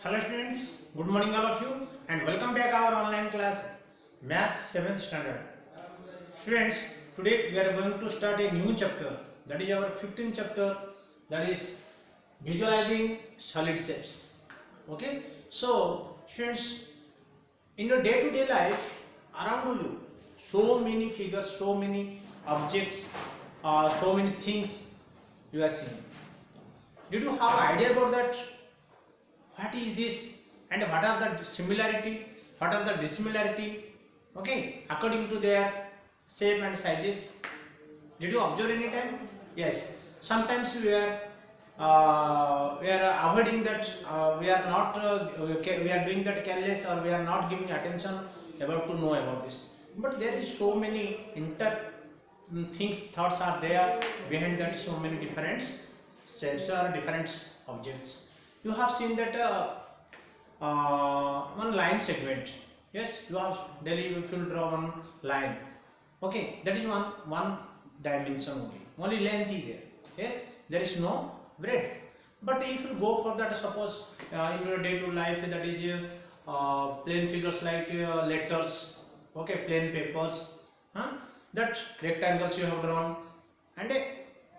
Hello students, good morning all of you and welcome back our online class Maths 7th standard. Students, today we are going to start a new chapter, that is our 15th chapter, that is visualizing solid shapes. Okay, so students, in your day to day life around you, so many figures, so many objects, so many things you are seeing. Did you have idea about that? What is this and what are the similarity, what are the dissimilarity, okay, according to their shape and sizes? Did you observe any time? Yes, sometimes we are avoiding that, we are not we are doing that careless, or we are not giving attention about to know about this, but there is so many things, thoughts are there behind that, so many different shapes or different objects. You have seen that one line segment. Yes, you have daily if you draw one line. Okay, that is one dimension only length is there. Yes, there is no breadth. But if you go for that, suppose in your day to life, that is plain figures like letters, okay, plain papers, that rectangles you have drawn, and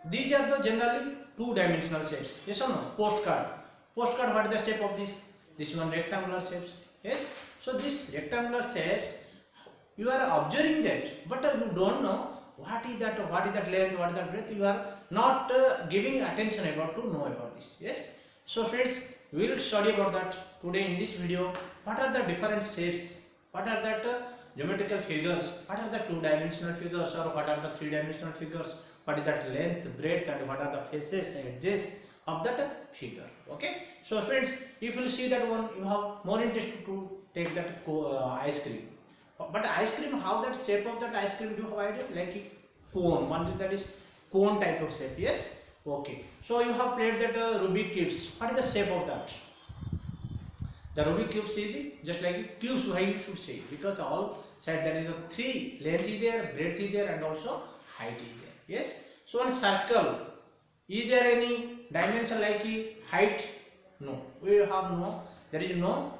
these are the generally two-dimensional shapes. Yes or no? Postcard, what is the shape of this? This one rectangular shapes. Yes, so this rectangular shapes, you are observing that, but you don't know what is that length, what is that breadth. You are not giving attention about to know about this. Yes, so friends, we will study about that today in this video. What are the different shapes, what are that geometrical figures, what are the two-dimensional figures, or what are the three-dimensional figures, what is that length, breadth, and what are the faces, edges of that figure. Okay, so friends, if you see that one, you have more interest to take that ice cream. But ice cream, how that shape of that ice cream, do you have idea? Like cone, one that is cone type of shape. Yes, okay, so you have played that Rubik cubes. What is the shape of that? The Rubik cubes is just like cubes, why you should say, because all sides, that is a three, length is there, breadth is there, and also height is there. Yes, so one circle, is there any dimension like height? No, we have no, there is no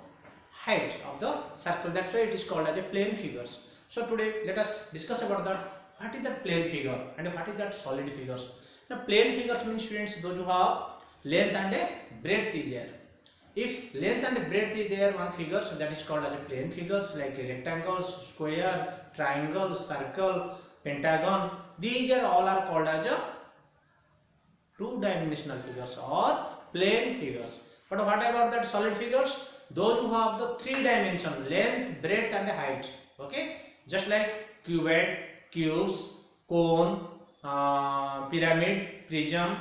height of the circle, that's why it is called as a plane figures. So today let us discuss about that, what is that plane figure and what is that solid figures. Now plane figures means, students, those who have length and a breadth is there. If length and breadth is there one figure, so that is called as a plane figures, like rectangles, square, triangle, circle, pentagon. These are all are called as a two-dimensional figures or plane figures. But what about that solid figures? Those who have the three dimension, length, breadth, and height. Okay, just like cuboid, cubes, cone, pyramid, prism,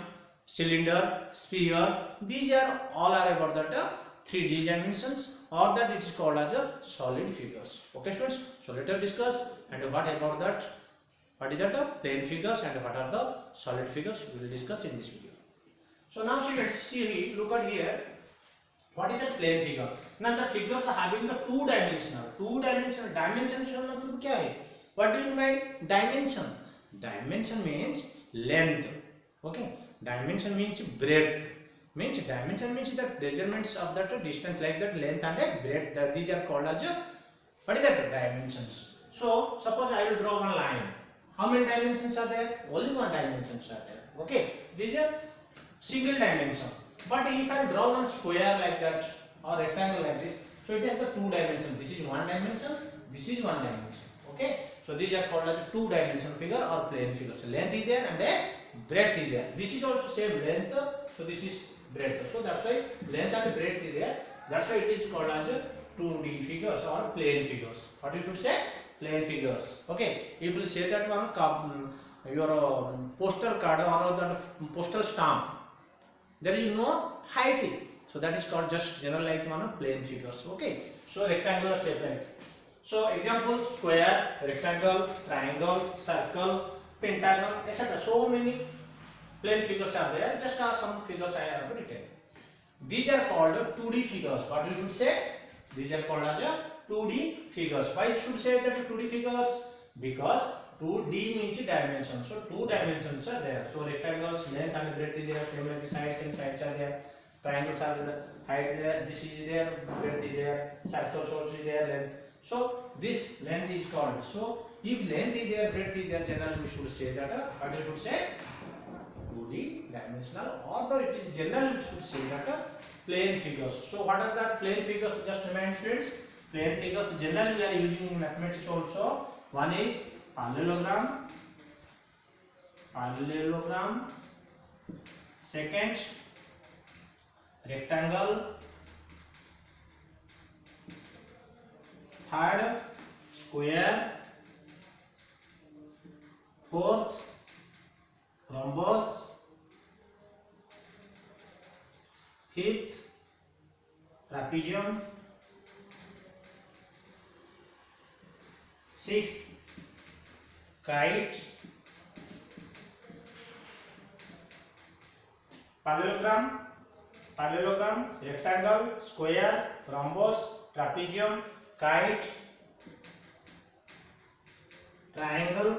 cylinder, sphere. These are all are about that 3D dimensions, or that it is called as a solid figures. Okay, students. So let us discuss and what about that. What is that plane figures and what are the solid figures? We will discuss in this video. So now students, see, look at here. What is that plane figure? Now the figures are having the two-dimensional. Two-dimensional. Dimension का मतलब क्या है? What do you mean dimension? Dimension means length. Okay. Dimension means breadth. Means dimension means the measurements of that distance, like that length and breadth. That these are called as what is that dimensions. So suppose I will draw one line. How many dimensions are there? Only one dimensions are there. Okay. These are single dimension. But if I draw one square like that or rectangle like this, so it has the two dimension. This is one dimension, this is one dimension. Okay, so these are called as a two-dimension figure or plane figure. So length is there and a breadth is there. This is also same length, so this is breadth. So that's why length and breadth is there. That's why it is called as a 2D figures or plane figures. What you should say? Plane figures. Okay, if you say that one your postal card or that postal stamp, there is no height, so that is called just general like one plane figures. Okay, so rectangular shape like, so example, square, rectangle, triangle, circle, pentagon, etc. So many plane figures are there. Just some figures I have written. These are called 2D figures. What you should say? These are called as 2D figures. Why you should say that 2D figures? Because 2D means dimension, so two dimensions are there. So rectangles, length and breadth is there, same like the sides and sides are there. triangles are there, height there, this is there, breadth is there, circles also is there, length. So this length is called. So if length is there, breadth is there, generally we should say that what you should say 2D dimensional, although it is generally we should say that plane figures. So what are the plane figures? Just remind students, plane figures generally we are using in mathematics also. One is parallelogram, second rectangle, third square, fourth rhombus, fifth trapezium, sixth kite, parallelogram, rectangle, square, rhombus, trapezium, kite, triangle,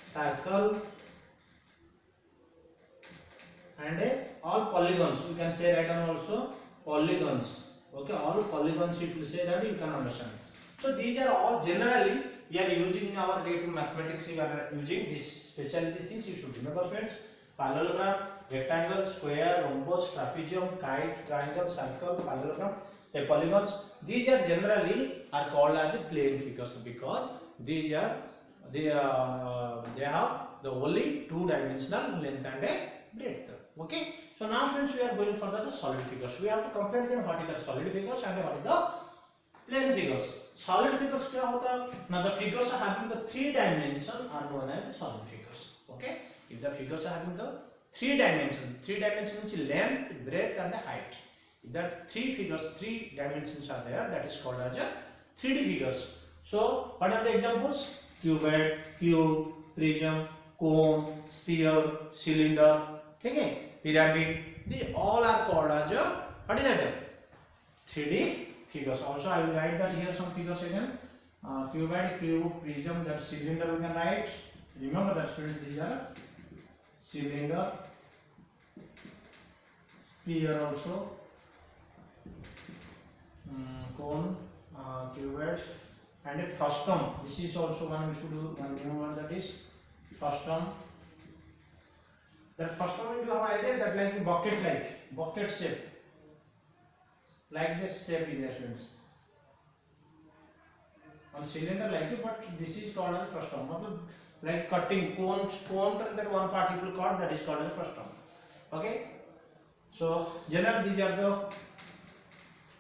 circle, and all polygons. You can say right down also polygons. Okay, all polygons you will say that you can understand. So these are all generally we are using in our day to mathematics. We are using this, especially these things you should remember, friends. Parallelogram, rectangle, square, rhombus, trapezium, kite, triangle, circle, parallelogram, polygons. These are generally are called as plane figures because these are they have the only two-dimensional length and a breadth. Okay. So now friends we are going for the solid figures. We have to compare them. What is the solid figures and what is the plane figures? Solid figures क्या होता है? Now the figures are having the three dimension are known as solid figures. Okay. If the figures are having the three dimensions means length, breadth and height. If that three dimensions are there, that is called as a 3D figures. So what are the examples? Cuboid, cube, prism, cone, sphere, cylinder, okay, pyramid. These all are called as a what is that? 3D figures. Also I will write that here some figures again. Cuboid, cube, prism, that cylinder we can write. Remember that students, these are cylinder, sphere also, cone, cuboid, and a frustum. This is also one we should do. One new one, that is frustum. That frustum, you have idea that like a bucket shape, like this shape in the students. On cylinder like it, but this is called as frustum. Like cutting cone that one part if you cut, that is called as frustum. Okay. So generally these are the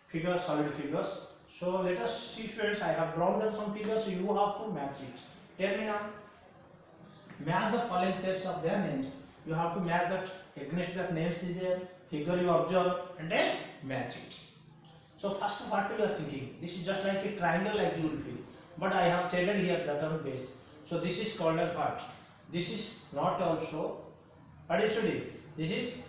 figures, solid figures. So let us see students, I have drawn that some figures, so you have to match it. Tell me now. Match the following shapes of their names. You have to match that against that names is there, figure you observe and then match it. So first what you are thinking, this is just like a triangle like you will feel. But I have shaded here that on base. So this is called as what? This is not also, what is today? This is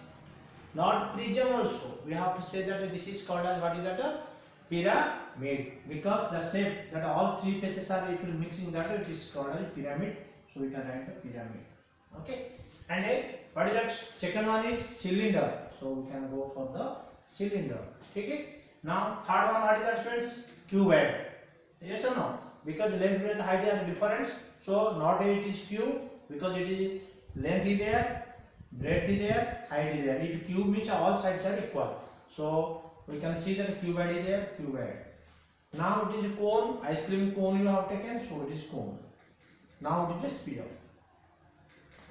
not prism also. We have to say that this is called as what is that? Pyramid. Because the shape that all three faces are, if you are mixing that, it is called as pyramid. So we can write the pyramid. Okay. And what is that? Second one is cylinder. So we can go for the cylinder. Okay. Now third one, what is that friends? Cuboid. Yes or no? Because length, breadth, height are different. So not it is cube because it is length is there, breadth is there, height is there. If cube means all sides are equal. So we can see that cuboid is there, cuboid. Now it is a cone, ice cream cone you have taken, so it is cone. Now it is a sphere.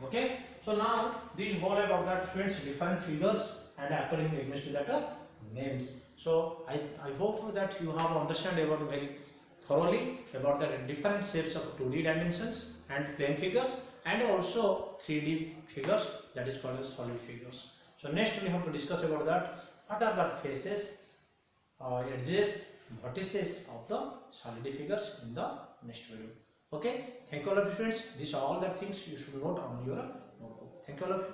Okay. So now these whole about that students different figures and accordingly against that names. So I hope that you have understand about very thoroughly about the different shapes of 2D dimensions and plane figures and also 3D figures, that is called as solid figures. So next we have to discuss about that what are the faces, edges, vertices of the solid figures in the next video. Okay, thank you all of you students. These are all the things you should note on your notebook. Thank you all of you.